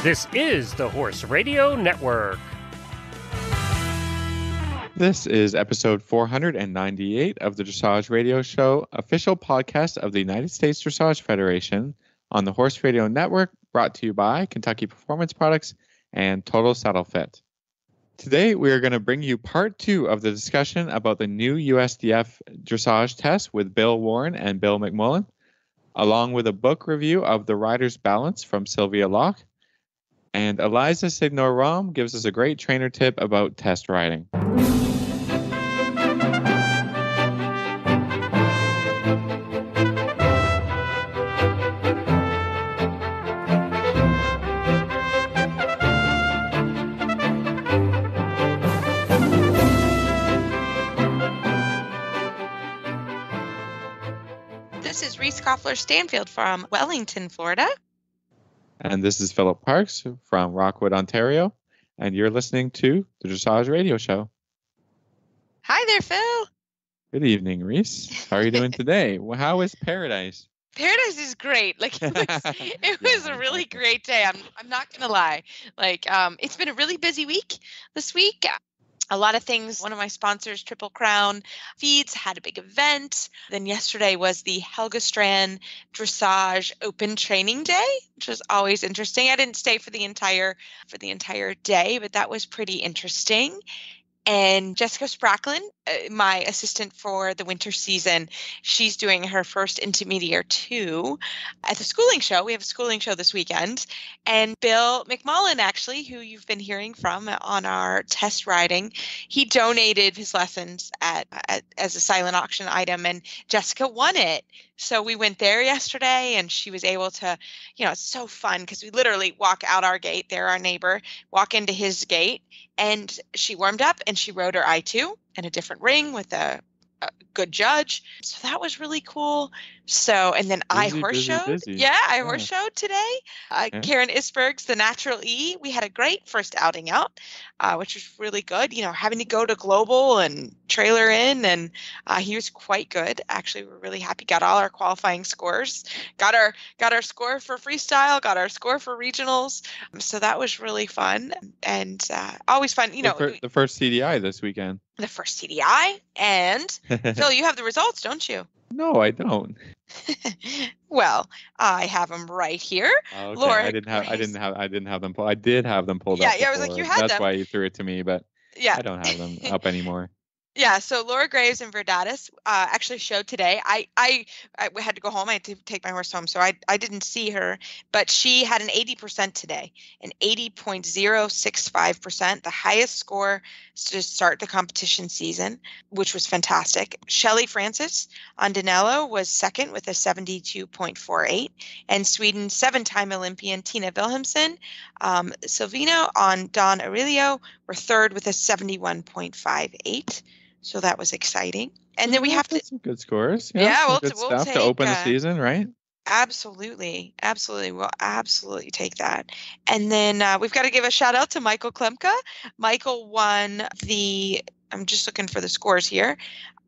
This is the Horse Radio Network. This is episode 498 of the Dressage Radio Show, official podcast of the United States Dressage Federation on the Horse Radio Network, brought to you by Kentucky Performance Products and Total Saddle Fit. Today, we are going to bring you part 2 of the discussion about the new USDF dressage test with Bill Warren and Bill McMullen, along with a book review of The Rider's Balance from Sylvia Locke. And Eliza Signor-Rom gives us a great trainer tip about test riding. This is Reese Koffler-Stanfield from Wellington, Florida. And this is Philip Parks from Rockwood, Ontario. And you're listening to the Dressage Radio Show. Hi there, Phil. Good evening, Reese. How are you doing today? Well, how is Paradise? Paradise is great. It was a really great day. I'm not gonna lie. It's been a really busy week this week. A lot of things. One of my sponsors, Triple Crown Feeds, had a big event. Then yesterday was the Helga Strand Dressage Open Training Day, which was always interesting. I didn't stay for the entire day, but that was pretty interesting. And Jessica Spracklin, my assistant for the winter season, she's doing her first Intermediate 2 at the schooling show. We have a schooling show this weekend. And Bill McMullen, actually, who you've been hearing from on our test riding, he donated his lessons as a silent auction item, and Jessica won it. So we went there yesterday, and she was able to, it's so fun because we literally walk out our gate, they're our neighbor, walk into his gate, and she warmed up and she rode her I2 in a different ring with a good judge. So that was really cool. So, and then I horse showed. Yeah, I horse showed today. Karen Isberg's The Natural E. We had a great first outing out, which was really good. Having to go to Global and trailer in, and he was quite good. Actually, we're really happy. Got all our qualifying scores. Got our score for freestyle. Got our score for regionals. So that was really fun and always fun. The first CDI this weekend. The first CDI, and Phil, you have the results, don't you? No, I don't. Well, I have them right here. Oh, okay. Laura, I didn't have them pulled. I did have them pulled up. Yeah, I was like, you had them. That's why you threw it to me, but yeah, I don't have them up anymore. Yeah, so Laura Graves and Verdatis actually showed today. I had to go home. I had to take my horse home, so I didn't see her. But she had an 80% today, an 80.065%, the highest score to start the competition season, which was fantastic. Shelley Francis on Danello was second with a 72.48, and Sweden's 7-time Olympian Tina Wilhelmsen, Silvino on Don Aurelio were third with a 71.58. So that was exciting. And then we have to some good scores. We'll take to open the season, right? Absolutely. We'll absolutely take that. And then we've got to give a shout out to Michael Klemka. Michael won I'm just looking for the scores here,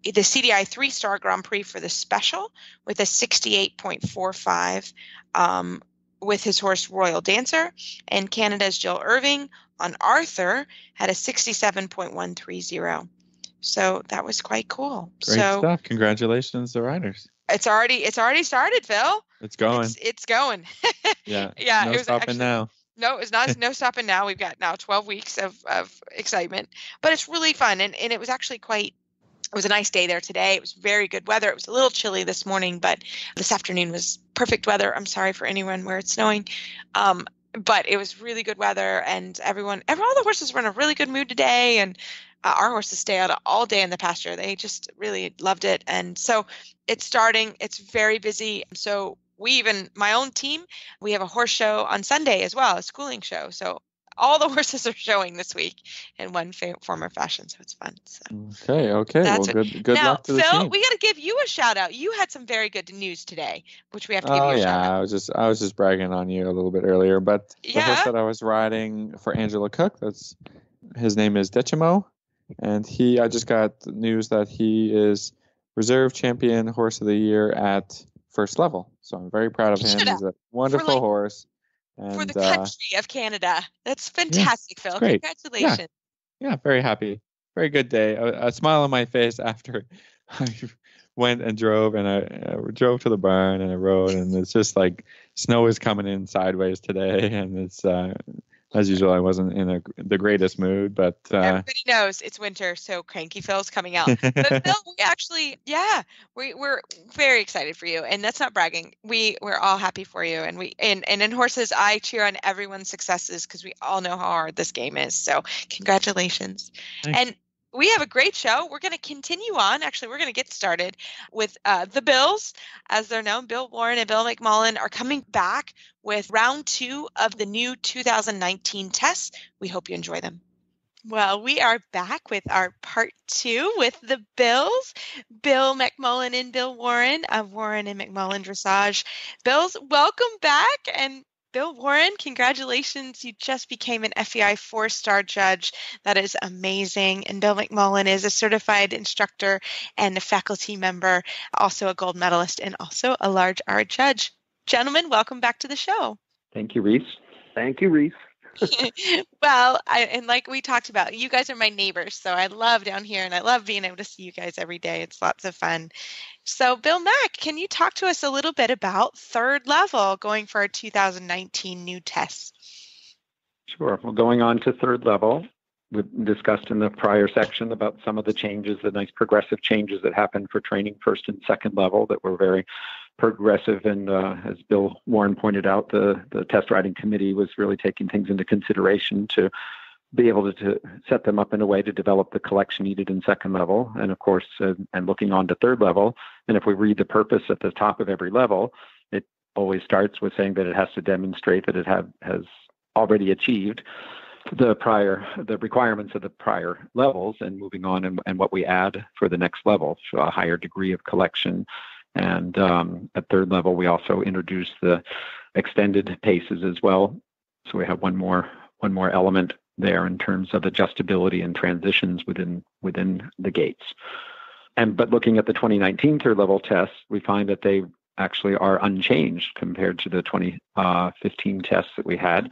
the CDI 3-star Grand Prix for the special with a 68.45 with his horse Royal Dancer. And Canada's Jill Irving on Arthur had a 67.130. So that was quite cool. Great stuff. Congratulations to riders. It's already started, Phil. It's going. It's going. Yeah. Yeah. No stopping now. No, it's not. No stopping now. We've got now 12 weeks of excitement, but it's really fun. And it was actually it was a nice day there today. It was very good weather. It was a little chilly this morning, but this afternoon was perfect weather. I'm sorry for anyone where it's snowing. But it was really good weather, and all the horses were in a really good mood today, and our horses stay out all day in the pasture. They just really loved it. And so it's starting. It's very busy. So my own team, we have a horse show on Sunday as well, a schooling show. So all the horses are showing this week in one form or fashion. So it's fun. So. Okay. Well, good luck to the Phil, team. we got to give you a shout out. You had some very good news today, which we have to give you a shout out. I was just bragging on you a little bit earlier, but the horse Yeah. that I was riding for Angela Cook, his name is Decimo, and I just got news that he is reserve champion horse of the year at first level. So I'm very proud of him. He's a wonderful horse. For the And country of Canada. That's yeah, fantastic, it's Phil. great. Congratulations. Yeah, very happy. Very good day. A smile on my face after I went and drove, and I drove to the barn and I rode, and it's just like snow is coming in sideways today, and it's as usual, I wasn't in the greatest mood, but Everybody knows it's winter, so Cranky Phil's coming out. But Phil, we actually, we're very excited for you, and that's not bragging. We're all happy for you, and in horses, I cheer on everyone's successes because we all know how hard this game is. So congratulations, Thanks. and we have a great show. We're going to continue on. Actually, we're going to get started with the Bills, as they're known. Bill Warren and Bill McMullen are coming back with round 2 of the new 2019 tests. We hope you enjoy them. Well, we are back with our part 2 with the Bills, Bill McMullen and Bill Warren of Warren and McMullen Dressage. Bills, welcome back. And Bill Warren, congratulations. You just became an FEI 4-star judge. That is amazing. And Bill McMullen is a certified instructor and a faculty member, also a gold medalist and also a large R judge. Gentlemen, welcome back to the show. Thank you, Reese. Thank you, Reese. Well, and like we talked about, you guys are my neighbors, so I love down here, and I love being able to see you guys every day. It's lots of fun. So, Bill Mack, can you talk to us a little bit about third level going for our 2019 new tests? Sure. Well, going on to third level, we discussed in the prior section about some of the changes, the nice progressive changes that happened for training first and second level that were very progressive. And as Bill Warren pointed out, the test riding committee was really taking things into consideration to be able to set them up in a way to develop the collection needed in second level. And of course, and looking on to third level, and if we read the purpose at the top of every level, it always starts with saying that it has to demonstrate that it has already achieved the requirements of the prior levels, and moving on and what we add for the next level, so a higher degree of collection. And at third level, we also introduced the extended paces as well. So we have one more element there in terms of adjustability and transitions within the gates. But looking at the 2019 third level tests, we find that they actually are unchanged compared to the 2015 tests that we had.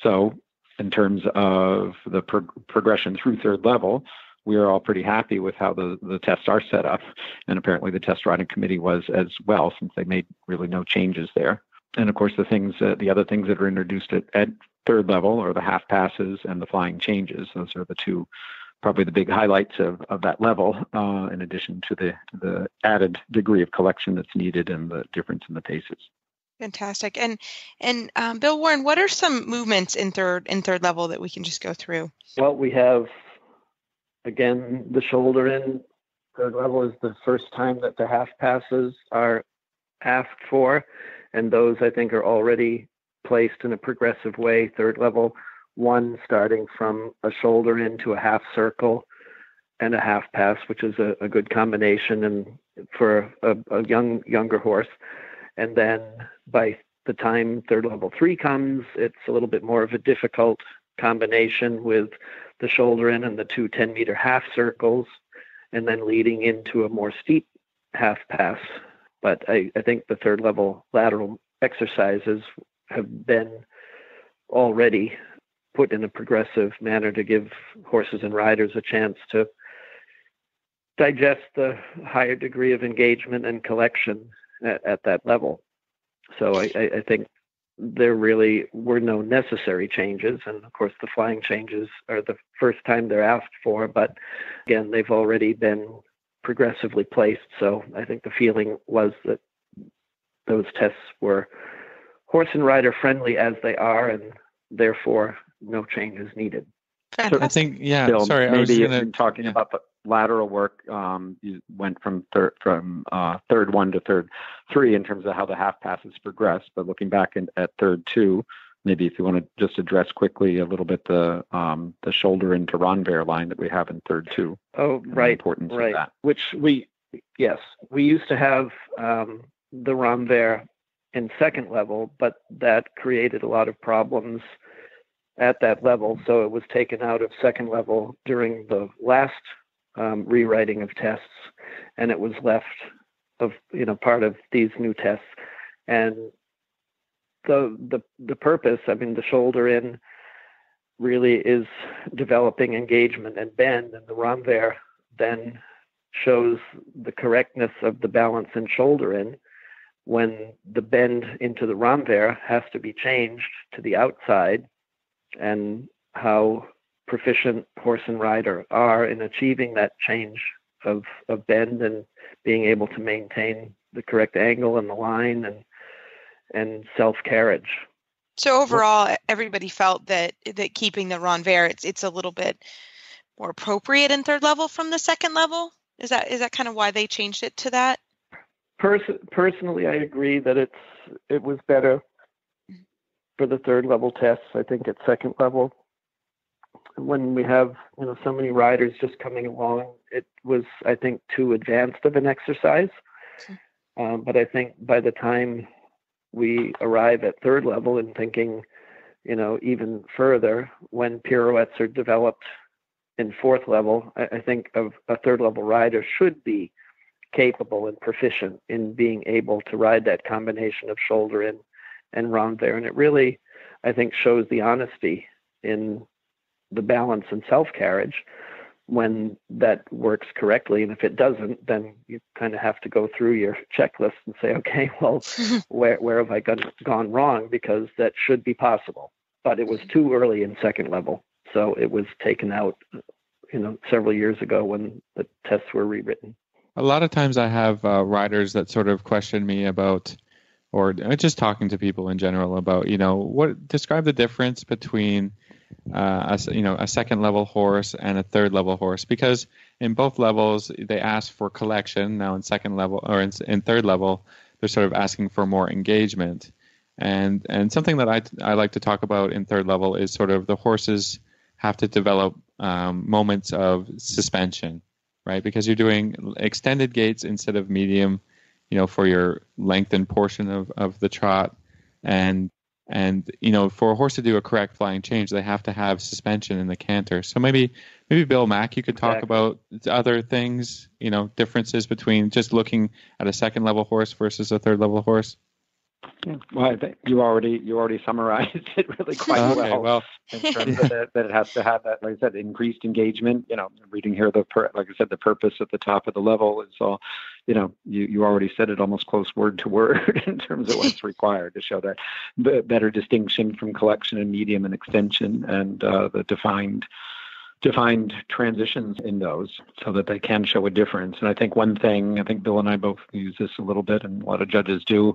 So in terms of the progression through third level, we are all pretty happy with how the tests are set up. And apparently the test riding committee was as well, since they made really no changes there. And of course, the other things that are introduced at third level are the half passes and the flying changes. Those are the two, probably the big highlights of that level, in addition to the added degree of collection that's needed and the difference in the paces. Fantastic. And Bill Warren, what are some movements in third level that we can just go through? Well, we have, again, the shoulder in third level is the first time that the half passes are asked for, and those I think are already placed in a progressive way. Third level, one starting from a shoulder into a half circle and a half pass, which is a good combination and for a younger horse. And then by the time third level 3 comes, it's a little bit more of a difficult combination with the shoulder in and the two 10-meter half circles, and then leading into a more steep half pass. But I think the third level lateral exercises have been already put in a progressive manner to give horses and riders a chance to digest the higher degree of engagement and collection at that level. So I think there really were no necessary changes. And of course, the flying changes are the first time they're asked for, but again, they've already been progressively placed. So I think the feeling was that those tests were horse and rider friendly as they are, and therefore no changes needed. So I think, yeah, Bill, sorry, I was in talking about the lateral work, you went from third one to third 3 in terms of how the half passes progress. But looking back at third 2, maybe if you want to just address quickly a little bit the shoulder into Ronvair line that we have in third 2. Oh, right, the importance of that. Which we used to have the Ronvair in second level, but that created a lot of problems at that level. So it was taken out of second level during the last rewriting of tests, and it was left of part of these new tests. And the purpose, I mean, the shoulder in really is developing engagement and bend, and the renvers then shows the correctness of the balance and shoulder in when the bend into the renvers has to be changed to the outside, and how proficient horse and rider are in achieving that change of bend and being able to maintain the correct angle and the line and self-carriage. So overall, everybody felt that keeping the renvers, it's a little bit more appropriate in third level from the second level. Is that kind of why they changed it to that? Personally, I agree that it was better for the third level tests. I think at second level, when we have so many riders just coming along, it was, I think, too advanced of an exercise. But I think by the time we arrive at third level and thinking, even further, when pirouettes are developed in fourth level, I think of a third level rider should be capable and proficient in being able to ride that combination of shoulder in and renvers. And it really, I think, shows the honesty in the balance and self-carriage when that works correctly. And if it doesn't, then you kind of have to go through your checklist and say, okay, well, where have I gone wrong? Because that should be possible. But it was too early in second level. So it was taken out, several years ago when the tests were rewritten. A lot of times I have riders that sort of question me about, or just talking to people in general about, describe the difference between a second level horse and a third level horse, because in both levels they ask for collection. Now in second level or in third level, they're sort of asking for more engagement. And something that I like to talk about in third level is sort of the horses have to develop moments of suspension, right? Because you're doing extended gaits instead of medium, for your lengthened portion of the trot. And for a horse to do a correct flying change, they have to have suspension in the canter. So maybe Bill Mack, you could talk about other things, differences between just looking at a second level horse versus a third level horse. Yeah. Well, I think you already summarized it really quite well. In terms of that it has to have that, like I said, increased engagement. Reading here, like I said, the purpose at the top of the level is all. You already said it almost close word to word in terms of what's required to show that better distinction from collection and medium and extension, and the defined transitions in those so that they can show a difference. And I think one thing, I think Bill and I both use this a little bit, and a lot of judges do,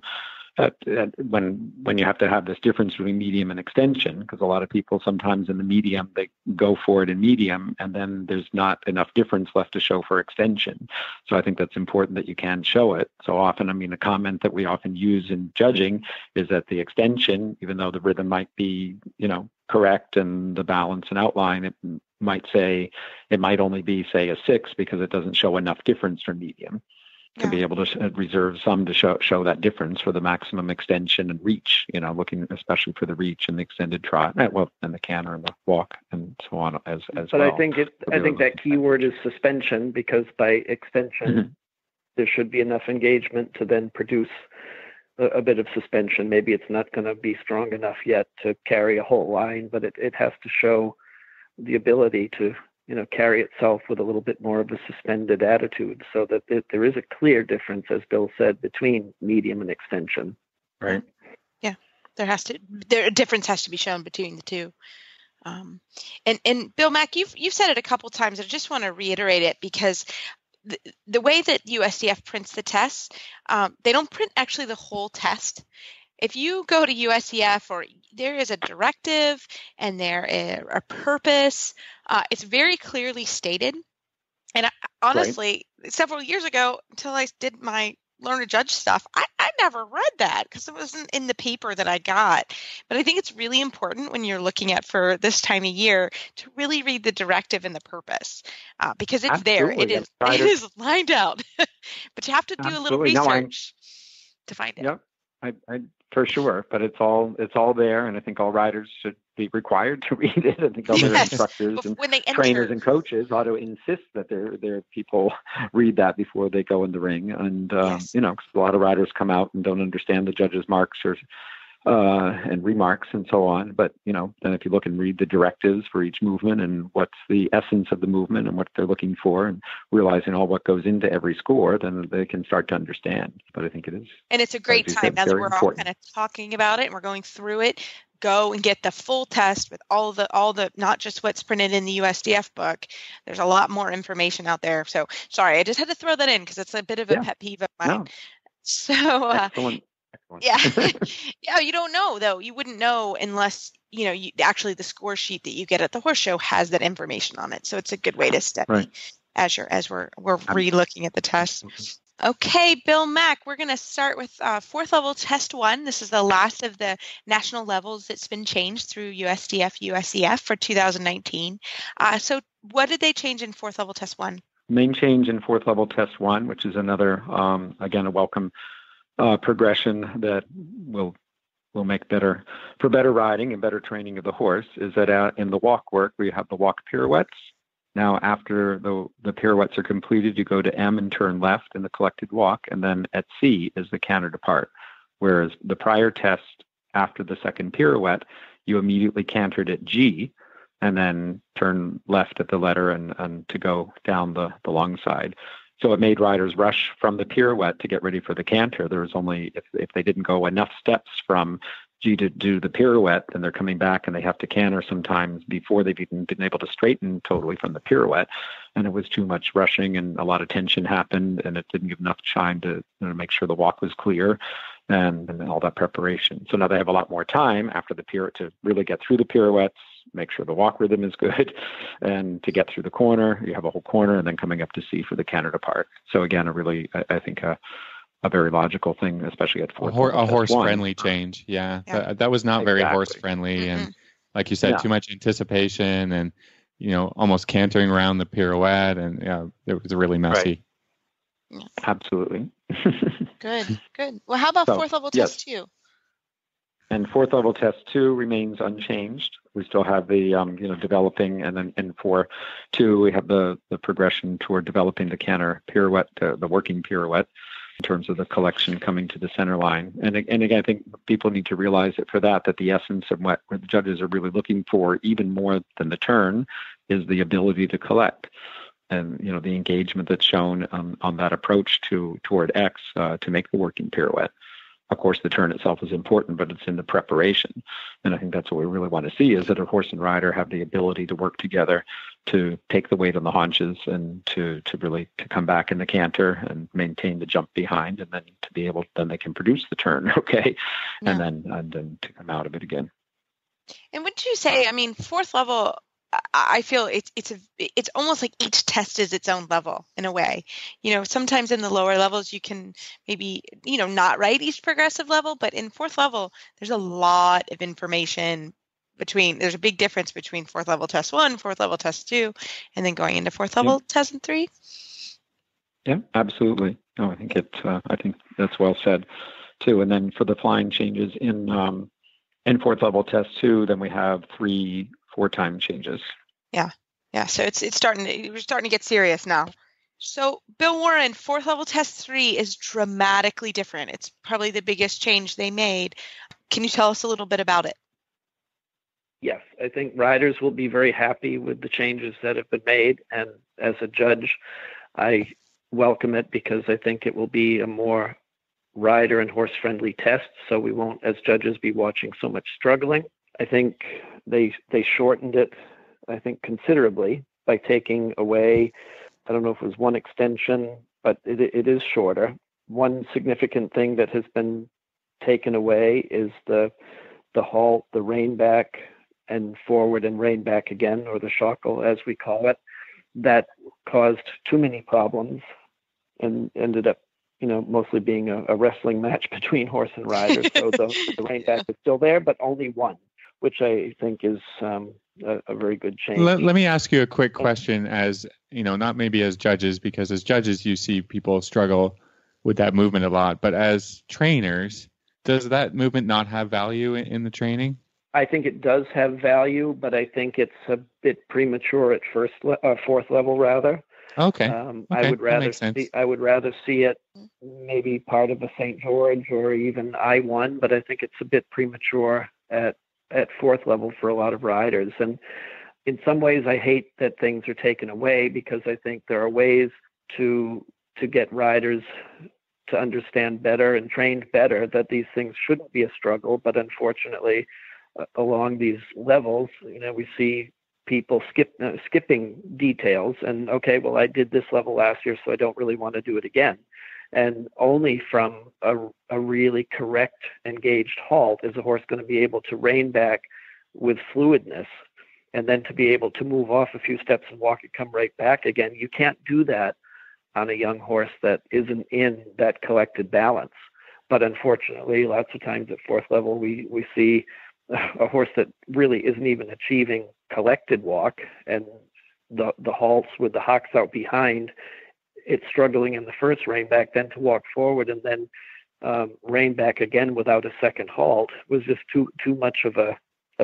when you have to have this difference between medium and extension, because a lot of people sometimes in the medium, they go for it in medium, and then there's not enough difference left to show for extension. So I think that's important that you can show it. So often, a comment that we often use in judging is that the extension, even though the rhythm might be, correct and the balance and outline, it might only be, say, a 6 because it doesn't show enough difference from medium. To be able to reserve some to show that difference for the maximum extension and reach, looking especially for the reach and the extended trot, and the canter and the walk and so on as but well. I think that key word is suspension, because by extension, there should be enough engagement to then produce a bit of suspension. Maybe it's not going to be strong enough yet to carry a whole line, but it has to show the ability to carry itself with a little bit more of a suspended attitude, so that there is a clear difference, as Bill said, between medium and extension. Right. Yeah, a difference has to be shown between the two. And Bill Mack, you've said it a couple times. I just want to reiterate it, because the way that USDF prints the tests, they don't print actually the whole test. If you go to USDF, or there is a directive and there is a purpose, it's very clearly stated. And honestly, several years ago, until I did my Learn to Judge stuff, I never read that because it wasn't in the paper that I got. But I think it's really important when you're looking at for this time of year to really read the directive and the purpose, because it's Absolutely. there. It is lined out. But you have to do a little research to find it. Yep, I for sure. But it's all there, and I think all riders should be required to read it. I think all their instructors and trainers and coaches ought to insist that their people read that before they go in the ring. And because a lot of riders come out and don't understand the judges' marks or and remarks and so on. But, then if you look and read the directives for each movement and what's the essence of the movement and what they're looking for and realizing all what goes into every score, then they can start to understand. But I think it is. And it's a great time as we're all kind of talking about it and we're going through it. Go and get the full test with all the not just what's printed in the USDF book. There's a lot more information out there. So sorry, I just had to throw that in because it's a bit of a pet peeve of mine. No. So Excellent. yeah, yeah. You don't know though. You wouldn't know unless you actually the score sheet that you get at the horse show has that information on it. So it's a good way to study as we're re-looking at the test. Okay, Bill Mack, we're going to start with fourth level test 1. This is the last of the national levels that's been changed through USDF, USEF for 2019. So what did they change in fourth level test 1? Main change in fourth level test 1, which is another, again, a welcome progression that will make for better riding and better training of the horse, is that in the walk work, we have the walk pirouettes. Now, after the pirouettes are completed, you go to M and turn left in the collected walk, and then at C is the canter depart. Whereas the prior test, after the second pirouette, you immediately cantered at G, and then turn left at the letter and to go down the long side. So it made riders rush from the pirouette to get ready for the canter. There was only, if they didn't go enough steps from G to do the pirouette, then they're coming back and they have to canter sometimes before they've even been able to straighten totally from the pirouette. And it was too much rushing and a lot of tension happened, and it didn't give enough time to make sure the walk was clear and all that preparation. So now they have a lot more time after the pirouette to really get through the pirouettes, make sure the walk rhythm is good, and to get through the corner. You have a whole corner, and then coming up to C for the canter depart. So again, I think a very logical thing, especially at fourth. A horse-friendly change, yeah. That was not very horse-friendly, and like you said, too much anticipation, and almost cantering around the pirouette, and it was really messy. Right. Yeah. Absolutely. Good. Well, how about fourth level test 2? And fourth level test 2 remains unchanged. We still have the developing, and then in 4.2 we have the progression toward developing the canter pirouette, the working pirouette, in terms of the collection coming to the center line. And again, I think people need to realize that for that the essence of what the judges are really looking for, even more than the turn, is the ability to collect. And the engagement that's shown on that approach toward X to make the working pirouette. Of course, the turn itself is important, but it's in the preparation. And I think that's what we really want to see, is that a horse and rider have the ability to work together to take the weight on the haunches and to really come back in the canter and maintain the jump behind, and then to be able, then they can produce the turn, and then to come out of it again. And wouldn't you say, fourth level, I feel it's almost like each test is its own level in a way. Sometimes in the lower levels you can maybe, not write each progressive level, but in fourth level, there's a lot of information there's a big difference between fourth level test 1, fourth level test 2, and then going into fourth level test 3. Yeah, absolutely. No, I think that's well said too. And then for the flying changes in fourth level test 2, then we have 3 4-time changes. Yeah. So we're starting to get serious now. So Bill Warren, fourth level test 3 is dramatically different. It's probably the biggest change they made. Can you tell us a little bit about it? Yes, I think riders will be very happy with the changes that have been made. And as a judge, I welcome it because I think it will be a more rider and horse friendly test. So we won't, as judges, be watching so much struggling. I think they shortened it, I think, considerably by taking away, I don't know if it was one extension, but it is shorter. One significant thing that has been taken away is the halt, the rein back and forward and rein back again, or the shackle as we call it. That caused too many problems and ended up, mostly being a wrestling match between horse and rider. So the rein back is still there, but only one, which I think is a very good change. Let me ask you a quick question, as not maybe as judges, because as judges you see people struggle with that movement a lot, but as trainers, does that movement not have value in the training? I think it does have value, but I think it's a bit premature at fourth level rather. Okay. I would that rather makes sense. see it maybe part of a St. George or even I-1, but I think it's a bit premature at fourth level for a lot of riders. And in some ways, I hate that things are taken away, because I think there are ways to get riders to understand better and trained better that these things shouldn't be a struggle. But unfortunately, along these levels, we see people skipping details, and okay, well, I did this level last year, so I don't really want to do it again. And only from a really correct engaged halt is a horse going to be able to rein back with fluidness, and then to be able to move off a few steps and walk and come right back again. You can't do that on a young horse that isn't in that collected balance. But unfortunately, lots of times at fourth level, we see a horse that really isn't even achieving collected walk, and the halts with the hocks out behind, it's struggling in the first rein back, then to walk forward and then rein back again without a second halt was just too much of a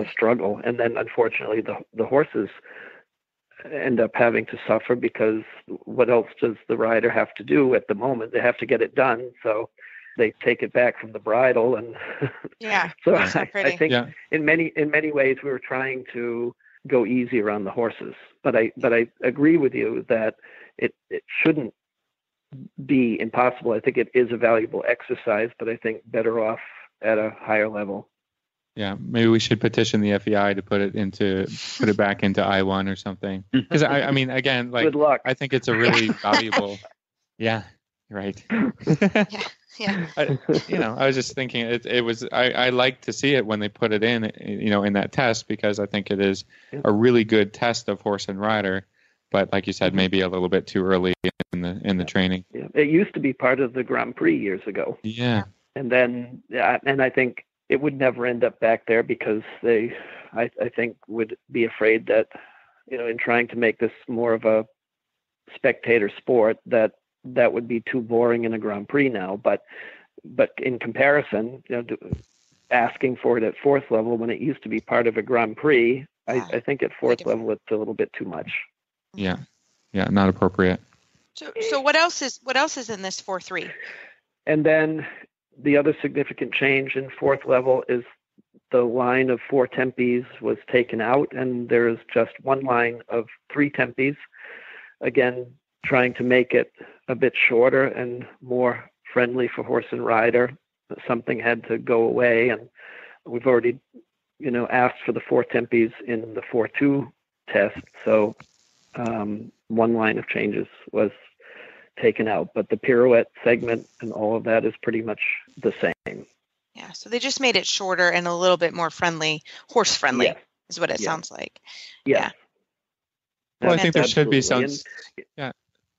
struggle. And then unfortunately the horses end up having to suffer, because what else does the rider have to do at the moment? They have to get it done, so they take it back from the bridle. And so I think in many ways we were trying to go easier on the horses, but I agree with you that it shouldn't be impossible. I think it is a valuable exercise, but I think better off at a higher level. Yeah, maybe we should petition the FEI to put it back into I-1 or something. Because I mean, again, like, good luck. I think it's a really valuable. Yeah, right. Yeah. I was just thinking it was. I like to see it when they put it in, in that test, because I think it is a really good test of horse and rider. But like you said, maybe a little bit too early in the training. Yeah. It used to be part of the Grand Prix years ago. Yeah. And then, and I think it would never end up back there, because they, I think, would be afraid that, in trying to make this more of a spectator sport, that would be too boring in a Grand Prix now. But in comparison, asking for it at fourth level when it used to be part of a Grand Prix, I think at fourth level it's a little bit too much. Yeah, not appropriate. So what else is in this 4-3? And then the other significant change in fourth level is the line of 4 tempes was taken out, and there's just one line of 3 tempes. Again, trying to make it a bit shorter and more friendly for horse and rider. Something had to go away, and we've already, asked for the 4 tempes in the 4-2 test. So one line of changes was taken out, but the pirouette segment and all of that is pretty much the same. Yeah, so they just made it shorter and a little bit more friendly, horse friendly, is what it sounds like. Yeah. Well, I think there should be some.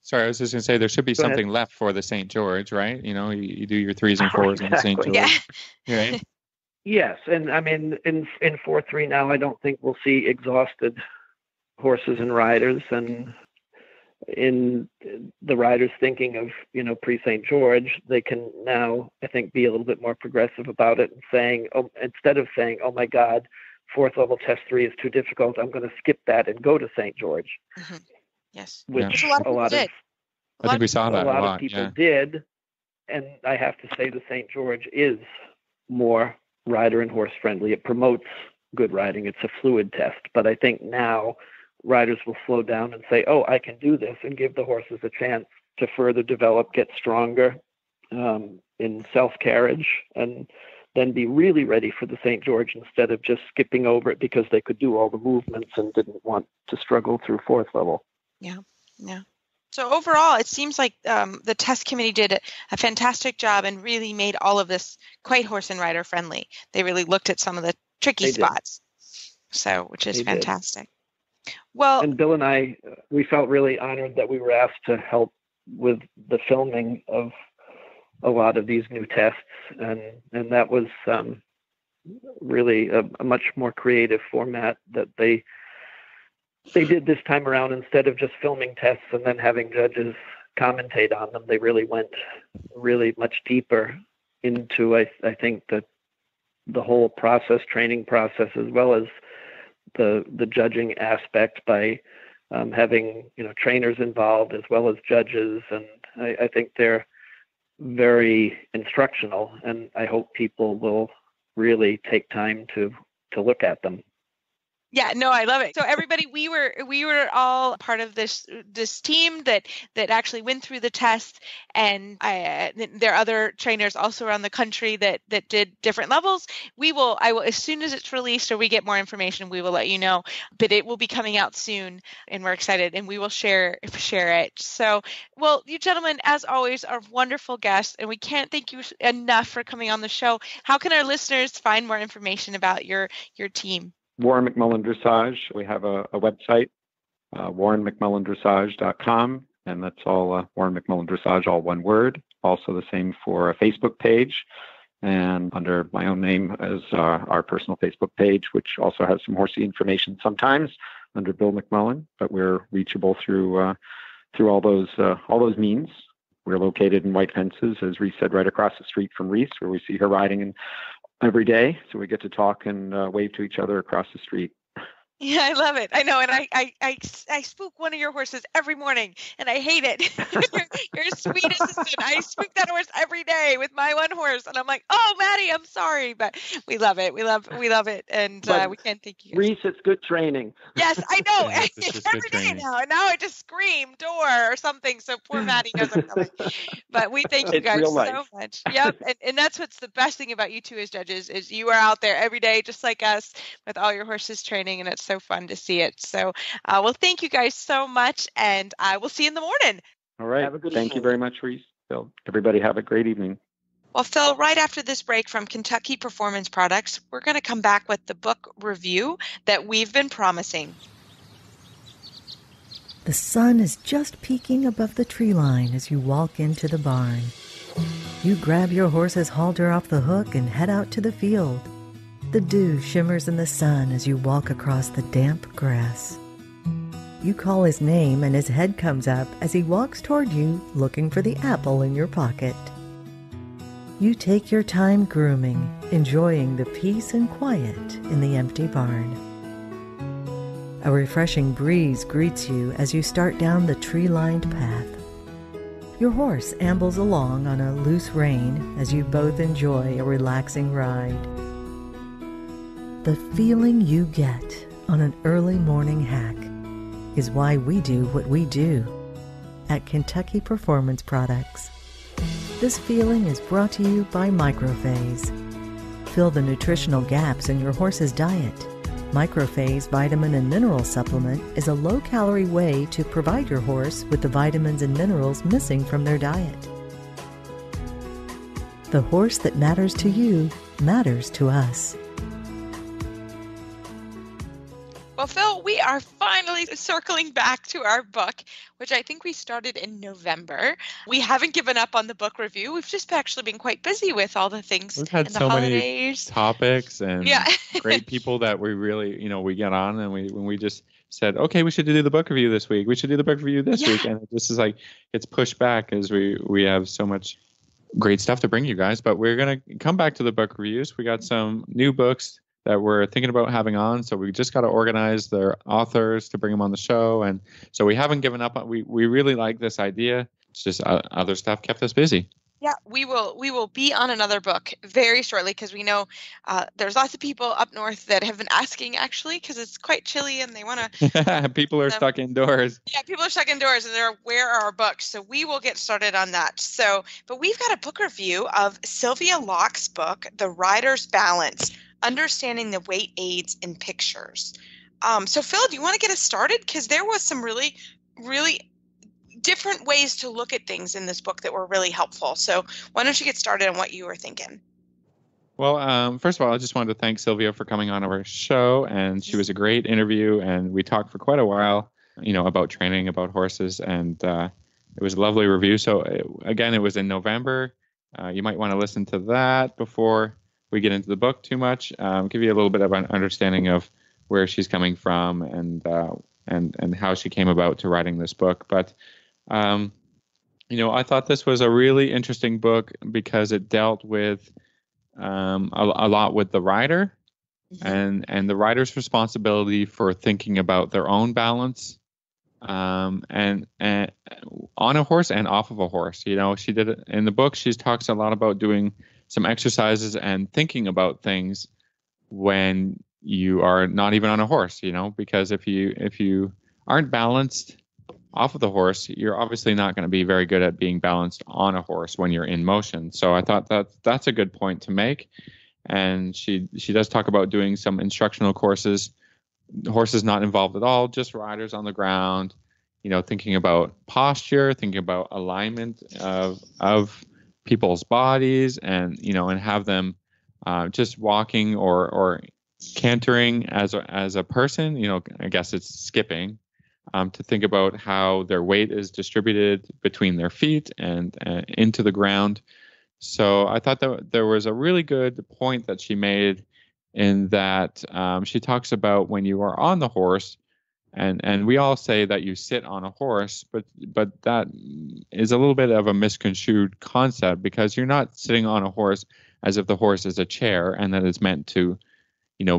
Sorry, I was just going to say there should be something left for the St. George, right? You do your 3s and 4s in the St. George. Yeah. Right? Yes, and I mean in 4-3 now, I don't think we'll see exhausted horses and riders, and in the riders thinking of pre-St. George, they can now, I think, be a little bit more progressive about it and saying, instead of saying, oh my God, fourth level test 3 is too difficult, I'm going to skip that and go to St. George. Mm-hmm. Yes, which a lot of people did. I think we saw that a lot of people did, and I have to say the St. George is more rider and horse friendly. It promotes good riding. It's a fluid test, but I think now riders will slow down and say, oh, I can do this, and give the horses a chance to further develop, get stronger in self-carriage, and then be really ready for the St. George instead of just skipping over it because they could do all the movements and didn't want to struggle through fourth level. Yeah. So overall, it seems like the test committee did a fantastic job and really made all of this quite horse and rider friendly. They really looked at some of the tricky spots, which is fantastic. Well, and Bill and I, we felt really honored that we were asked to help with the filming of a lot of these new tests, and that was really a much more creative format that they did this time around. Instead of just filming tests and then having judges commentate on them, they really went really much deeper into, I think, the whole training process, as well as the judging aspect, by having trainers involved as well as judges, and I think they're very instructional, and I hope people will really take time to look at them. Yeah, no, I love it. So everybody, we were all part of this team that actually went through the test, and there are other trainers also around the country that did different levels. I will as soon as it's released or we get more information, we will let you know. But it will be coming out soon, and we're excited, and we will share it. So, well, you gentlemen, as always, are wonderful guests, and we can't thank you enough for coming on the show. How can our listeners find more information about your team? Warren McMullen Dressage. We have a website, warrenmcmullendressage.com, and that's all Warren McMullen Dressage, all one word. Also the same for a Facebook page, and under my own name as our personal Facebook page, which also has some horsey information sometimes under Bill McMullen, but we're reachable through all those means. We're located in White Fences, as Reese said, right across the street from Reese, where we see her riding every day, so we get to talk and wave to each other across the street. Yeah, I love it. I know, and I spook one of your horses every morning, and I hate it. You're a sweet assistant. I spook that horse every day with my one horse, and I'm like, oh, Maddie, I'm sorry, but we love it. We love it, and we can't thank you. Reese, it's good training. Yes, I know. It's every day now, and now I just scream door or something, so poor Maddie knows I'm coming. But we thank you guys so much. Yep, and that's what's the best thing about you two as judges is you are out there every day, just like us, with all your horses training, and it's so fun to see it. So, well, thank you guys so much, and I will see you in the morning. All right. Thank you very much, Reese. Phil. Everybody have a great evening. Well, Phil, right after this break from Kentucky Performance Products, we're going to come back with the book review that we've been promising. The sun is just peeking above the tree line as you walk into the barn. You grab your horse's halter off the hook and head out to the field. The dew shimmers in the sun as you walk across the damp grass. You call his name and his head comes up as he walks toward you, looking for the apple in your pocket. You take your time grooming, enjoying the peace and quiet in the empty barn. A refreshing breeze greets you as you start down the tree-lined path. Your horse ambles along on a loose rein as you both enjoy a relaxing ride. The feeling you get on an early morning hack is why we do what we do at Kentucky Performance Products. This feeling is brought to you by Microphase. Fill the nutritional gaps in your horse's diet. Microphase Vitamin and Mineral Supplement is a low-calorie way to provide your horse with the vitamins and minerals missing from their diet. The horse that matters to you matters to us. Well, Phil, we are finally circling back to our book, which I think we started in November. We haven't given up on the book review. We've just actually been quite busy with all the things. We've had so many topics and great people that we really, we get on and we just said, okay, we should do the book review this week. We should do the book review this week. And it just is like, it's pushed back as we have so much great stuff to bring you guys. But we're going to come back to the book reviews. We got some new books that we're thinking about having on. So we just got to organize their authors to bring them on the show. And so we haven't given up. We really like this idea. It's just other stuff kept us busy. Yeah, we will be on another book very shortly because we know there's lots of people up north that have been asking actually because it's quite chilly and they want to. People are stuck indoors. Yeah, people are stuck indoors and they're where are our books? So we will get started on that. So, but we've got a book review of Sylvia Locke's book, The Rider's Balance: Understanding the Weight Aids in Pictures. So Phil, do you want to get us started? Because there was some really, really different ways to look at things in this book that were really helpful. So why don't you get started on what you were thinking? Well, first of all, I just wanted to thank Sylvia for coming on our show, and she was a great interview, and we talked for quite a while, about training, about horses, and it was a lovely review. So again, it was in November. You might want to listen to that before we get into the book too much. Give you a little bit of an understanding of where she's coming from and how she came about to writing this book. But I thought this was a really interesting book because it dealt with a lot with the rider and the rider's responsibility for thinking about their own balance and on a horse and off of a horse. She did it in the book. She talks a lot about doing some exercises and thinking about things when you are not even on a horse, because if you aren't balanced off of the horse, you're obviously not going to be very good at being balanced on a horse when you're in motion. So I thought that's a good point to make. And she does talk about doing some instructional courses, horses not involved at all, just riders on the ground, thinking about posture, thinking about alignment of people's bodies, and have them just walking or cantering as a person. I guess it's skipping, to think about how their weight is distributed between their feet and into the ground. So I thought that there was a really good point that she made in that she talks about when you are on the horse, and we all say that you sit on a horse, but that is a little bit of a misconstrued concept, because you're not sitting on a horse as if the horse is a chair and that it's meant to,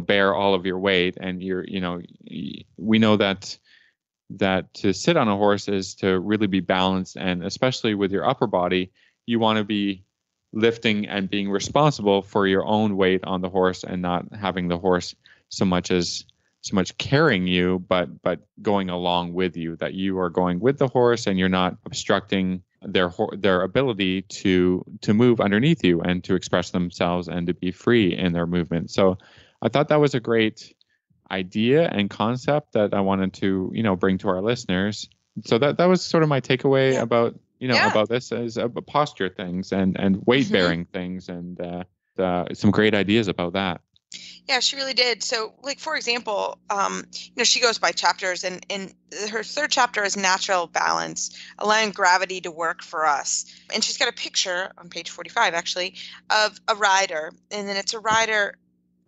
bear all of your weight. And we know that to sit on a horse is to really be balanced, and especially with your upper body, you want to be lifting and being responsible for your own weight on the horse, and not having the horse so much carrying you, but going along with you, that you are going with the horse and you're not obstructing their ability to move underneath you and to express themselves and to be free in their movement. So I thought that was a great idea and concept that I wanted to, bring to our listeners. So that was sort of my takeaway about, about this, as posture things and weight bearing things, and some great ideas about that. Yeah, she really did. So, like, for example, she goes by chapters, and her third chapter is natural balance, allowing gravity to work for us. And she's got a picture on page 45, actually, of a rider. And then it's a rider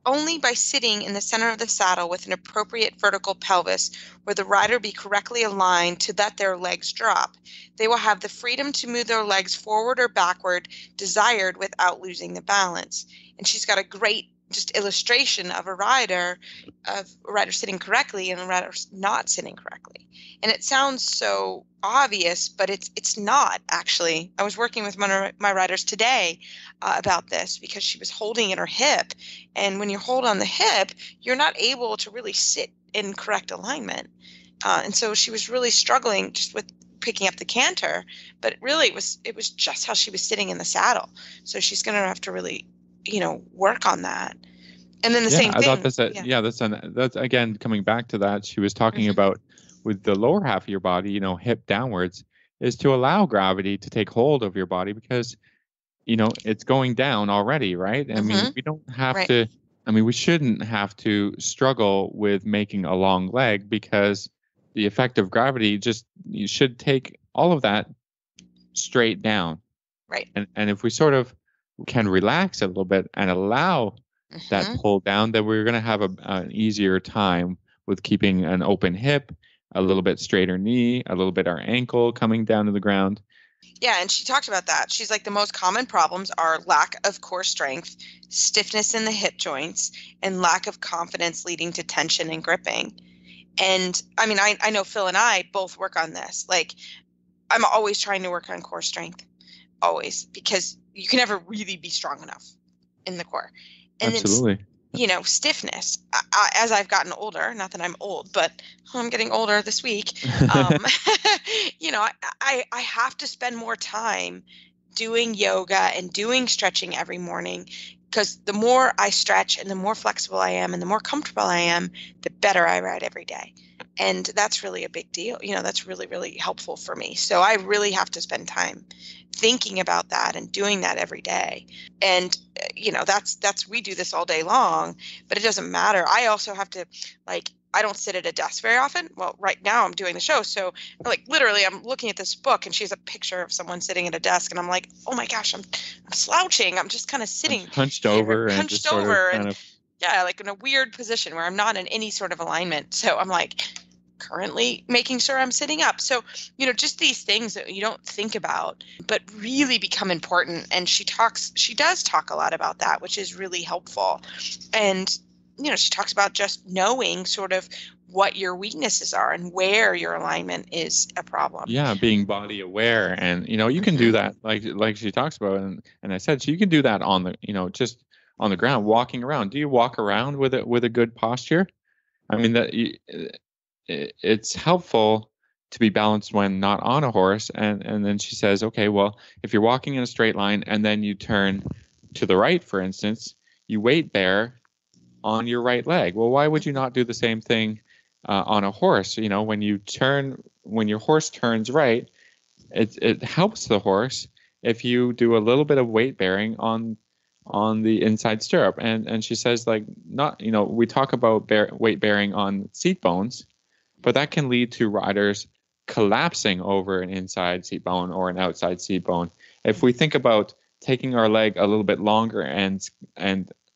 only by sitting in the center of the saddle with an appropriate vertical pelvis, where the rider be correctly aligned to let their legs drop. They will have the freedom to move their legs forward or backward, desired, without losing the balance. And she's got a great just illustration of a rider sitting correctly and a rider not sitting correctly. And it sounds so obvious, but it's not, actually. I was working with one of my riders today about this, because she was holding at her hip. And when you hold on the hip, you're not able to really sit in correct alignment. And so she was really struggling just with picking up the canter, but really it was just how she was sitting in the saddle. So she's going to have to really work on that. And then the same thing. I thought that's again, coming back to that, she was talking about with the lower half of your body, hip downwards, is to allow gravity to take hold of your body, because, it's going down already, right? I mean, we don't have to, we shouldn't have to struggle with making a long leg, because the effect of gravity you should take all of that straight down. Right. And if we sort of can relax a little bit and allow that pull down, then we're going to have an easier time with keeping an open hip, a little bit straighter knee, a little bit our ankle coming down to the ground. Yeah, and she talked about that. She's like, the most common problems are lack of core strength, stiffness in the hip joints, and lack of confidence, leading to tension and gripping. And I know Phil and I both work on this. Like, I'm always trying to work on core strength, always, because you can never really be strong enough in the core. And absolutely. Stiffness. As I've gotten older, not that I'm old, but I'm getting older this week. I have to spend more time doing yoga and doing stretching every morning, because the more I stretch and the more flexible I am and the more comfortable I am, the better I ride every day. And that's really a big deal. That's really, really helpful for me. So I really have to spend time thinking about that and doing that every day. And, we do this all day long, but it doesn't matter. I also have to, I don't sit at a desk very often. Well, right now I'm doing the show. So literally I'm looking at this book and she has a picture of someone sitting at a desk, and I'm like, oh my gosh, I'm slouching. I'm just kind of sitting hunched over and yeah, like in a weird position where I'm not in any sort of alignment. So I'm like currently making sure I'm sitting up. So, just these things that you don't think about, but really become important. And she does talk a lot about that, which is really helpful. And, she talks about just knowing sort of what your weaknesses are and where your alignment is a problem. Yeah, being body aware, and you can do that like she talks about, and I said, so you can do that on the just on the ground, walking around. Do you walk around with a good posture? I mean it's helpful to be balanced when not on a horse, and then she says, okay, well, if you're walking in a straight line and then you turn to the right, for instance, you weight bear on your right leg. Well, why would you not do the same thing on a horse? When your horse turns right, it helps the horse if you do a little bit of weight bearing on the inside stirrup. And she says, like, not we talk about weight bearing on seat bones, but that can lead to riders collapsing over an inside seat bone or an outside seat bone. If we think about taking our leg a little bit longer and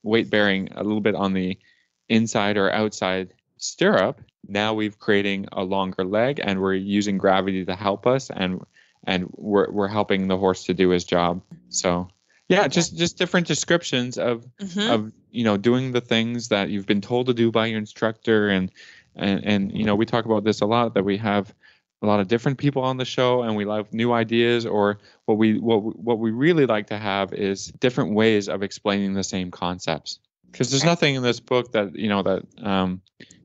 weight bearing a little bit on the inside or outside stirrup, now we're creating a longer leg, and we're using gravity to help us, and we're helping the horse to do his job. So yeah, just different descriptions of doing the things that you've been told to do by your instructor, and we talk about this a lot, that we have a lot of different people on the show, and we love new ideas, or what we really like to have is different ways of explaining the same concepts. Because there's nothing in this book that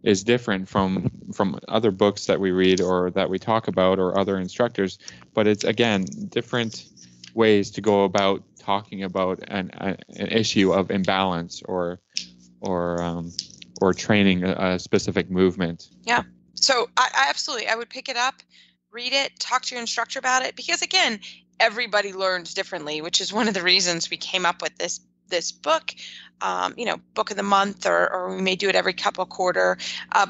is different from other books that we read or that we talk about or other instructors, but it's, again, different ways to go about talking about an issue of imbalance or training a specific movement. Yeah. So I absolutely, I would pick it up, read it, talk to your instructor about it, because again, everybody learns differently, which is one of the reasons we came up with this book, book of the month, or we may do it every couple quarter,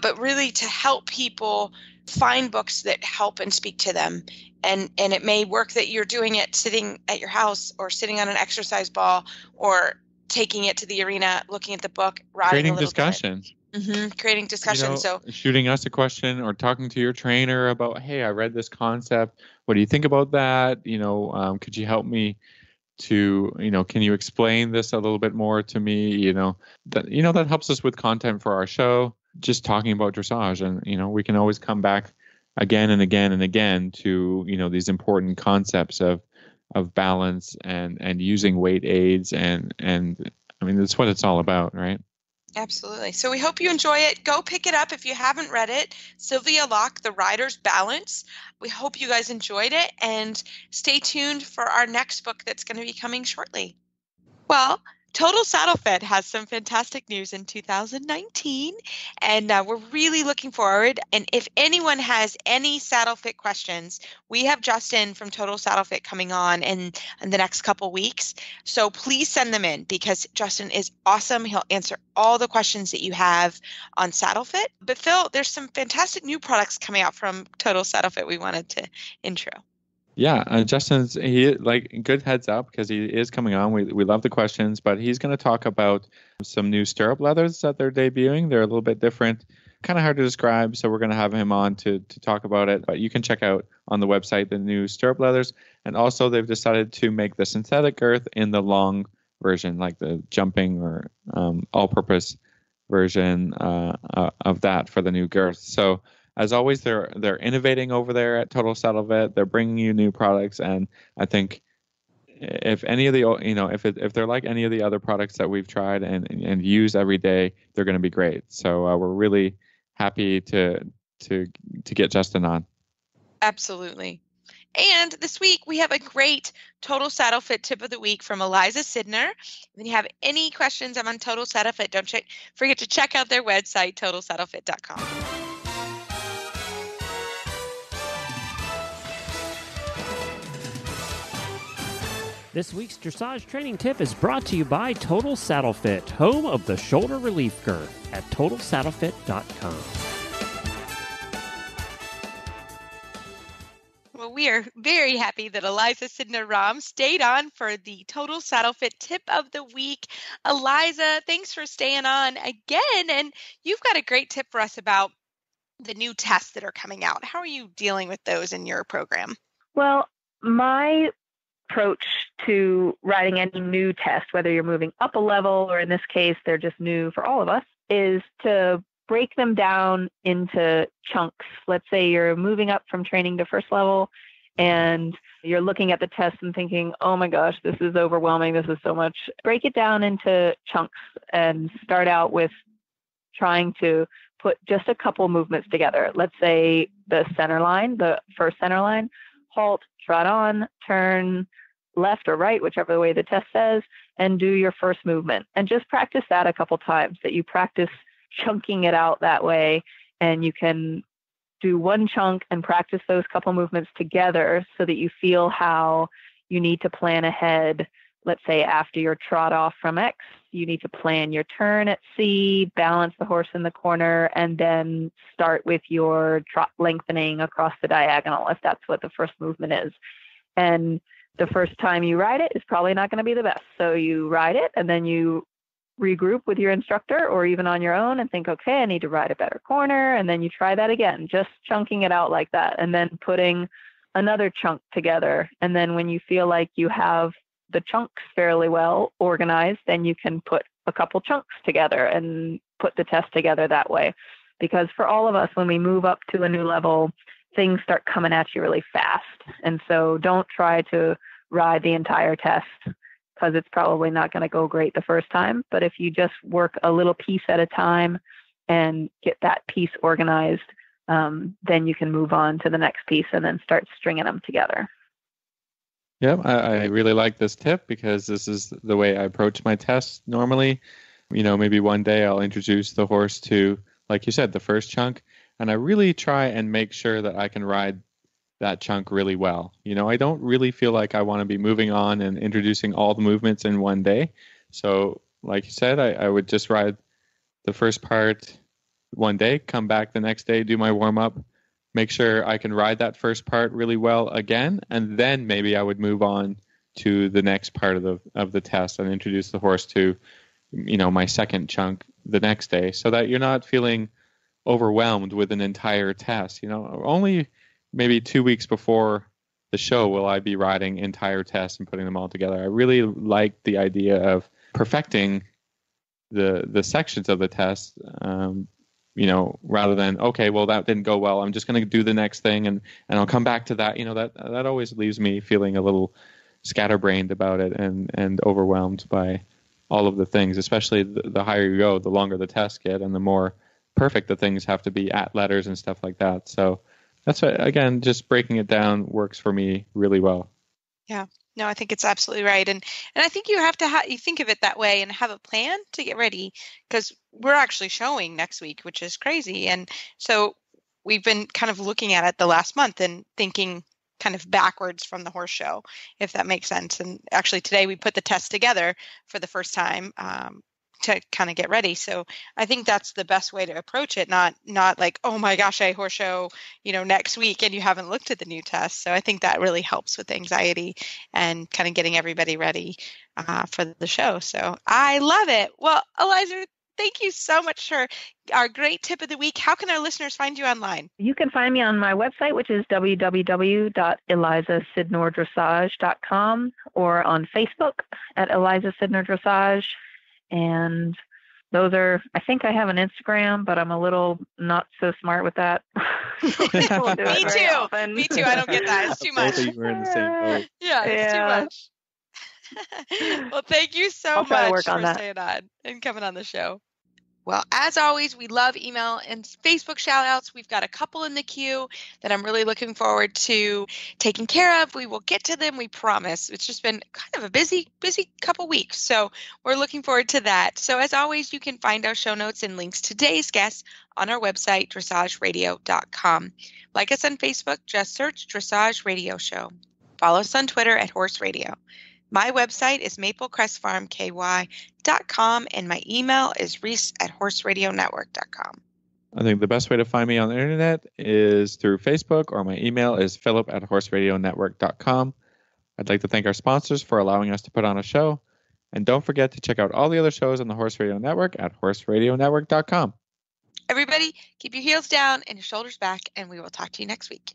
but really to help people find books that help and speak to them. And it may work that you're doing it sitting at your house, or sitting on an exercise ball, or taking it to the arena, looking at the book, riding creating a little discussion. Creating discussion. So shooting us a question, or talking to your trainer about, hey, I read this concept. What do you think about that? Could you help me to, can you explain this a little bit more to me? That helps us with content for our show, just talking about dressage. And, we can always come back again and again and again to, these important concepts of balance and using weight aids. And I mean, that's what it's all about, right? Absolutely. So we hope you enjoy it. Go pick it up if you haven't read it. Sylvia Locke, The Rider's Balance. We hope you guys enjoyed it, and stay tuned for our next book that's going to be coming shortly. Well, Total Saddle Fit has some fantastic news in 2019, and we're really looking forward. And if anyone has any saddle fit questions, we have Justin from Total Saddle Fit coming on in the next couple weeks. So please send them in, because Justin is awesome. He'll answer all the questions that you have on saddle fit. But Phil, there's some fantastic new products coming out from Total Saddle Fit we wanted to intro. Yeah, Justin's good heads up, because he is coming on. We love the questions, but he's going to talk about some new stirrup leathers that they're debuting. They're a little bit different, kind of hard to describe, so we're going to have him on to talk about it. But you can check out on the website the new stirrup leathers, and also they've decided to make the synthetic girth in the long version, like the jumping or all-purpose version of that for the new girth. So, as always, they're innovating over there at Total Saddle Fit. They're bringing you new products, and I think if any of the if they're like any of the other products that we've tried and use every day, they're going to be great. So we're really happy to get Justin on. Absolutely. And this week we have a great Total Saddle Fit tip of the week from Eliza Sidner. If you have any questions on Total Saddle Fit, don't forget to check out their website, totalsaddlefit.com. This week's dressage training tip is brought to you by Total Saddle Fit, home of the shoulder relief girth, at totalsaddlefit.com. Well, we are very happy that Eliza Sidner-Ram stayed on for the Total Saddle Fit tip of the week. Eliza, thanks for staying on again. And you've got a great tip for us about the new tests that are coming out. How are you dealing with those in your program? Well, my approach to writing any new test, whether you're moving up a level or in this case, they're just new for all of us, is to break them down into chunks. Let's say you're moving up from training to first level and you're looking at the test and thinking, oh my gosh, this is overwhelming. This is so much. Break it down into chunks and start out with trying to put just a couple movements together. Let's say the center line, the first center line, halt, trot on, turn left or right, whichever way the test says, and do your first movement. And just practice that a couple times, that you practice chunking it out that way, and you can do one chunk and practice those couple movements together so that you feel how you need to plan ahead. Let's say after your trot off from X, you need to plan your turn at C, balance the horse in the corner, and then start with your trot lengthening across the diagonal, if that's what the first movement is. And the first time you ride it is probably not going to be the best. So you ride it and then you regroup with your instructor or even on your own and think, okay, I need to ride a better corner. And then you try that again, just chunking it out like that. And then putting another chunk together. And then when you feel like you have the chunks fairly well organized, then you can put a couple chunks together and put the test together that way. Because for all of us, when we move up to a new level, things start coming at you really fast. And so don't try to ride the entire test, because it's probably not going to go great the first time. But if you just work a little piece at a time and get that piece organized, then you can move on to the next piece and then start stringing them together. Yeah, I really like this tip because this is the way I approach my tests normally. Maybe one day I'll introduce the horse to, like you said, the first chunk, and I really try and make sure that I can ride that chunk really well. I don't really feel like I want to be moving on and introducing all the movements in one day. So, like you said, I would just ride the first part one day, come back the next day, do my warm-up, make sure I can ride that first part really well again, and then maybe I would move on to the next part of the test and introduce the horse to, my second chunk the next day, so that you're not feeling overwhelmed with an entire test. Only maybe 2 weeks before the show will I be riding entire tests and putting them all together. I really like the idea of perfecting the sections of the test, rather than, okay, well, that didn't go well, I'm just going to do the next thing and I'll come back to that. That always leaves me feeling a little scatterbrained about it and overwhelmed by all of the things, especially the higher you go, the longer the tests get and the more perfect the things have to be at letters and stuff like that. So that's what, again, just breaking it down works for me really well. Yeah. No, I think it's absolutely right. And I think you have to you think of it that way and have a plan to get ready, because we're actually showing next week, which is crazy. And so we've been kind of looking at it the last month and thinking kind of backwards from the horse show, if that makes sense. And actually today we put the test together for the first time to kind of get ready. So I think that's the best way to approach it, not like, oh my gosh, a horse show, next week and you haven't looked at the new test. So I think that really helps with anxiety and kind of getting everybody ready for the show. So I love it. Well, Eliza, thank you so much for our great tip of the week. How can our listeners find you online? You can find me on my website, which is www.elizasidnordressage.com, or on Facebook at Eliza Sidnor Dressage. And those are, I think I have an Instagram, but I'm a little not so smart with that. Me too. I don't get that. It's too much. Both of you are in the same boat. Yeah, it's too much. Well, thank you so much for staying on and coming on the show. Well, as always, we love email and Facebook shout outs. We've got a couple in the queue that I'm really looking forward to taking care of. We will get to them, we promise. It's just been kind of a busy couple weeks. So we're looking forward to that. So as always, you can find our show notes and links to today's guests on our website, dressageradio.com. Like us on Facebook, just search Dressage Radio Show. Follow us on Twitter at Horse Radio. My website is maplecrestfarmky.com, and my email is reese@horseradionetwork.com. I think the best way to find me on the internet is through Facebook, or my email is philip@horseradionetwork.com. I'd like to thank our sponsors for allowing us to put on a show. And don't forget to check out all the other shows on the Horse Radio Network at horseradionetwork.com. Everybody, keep your heels down and your shoulders back, and we will talk to you next week.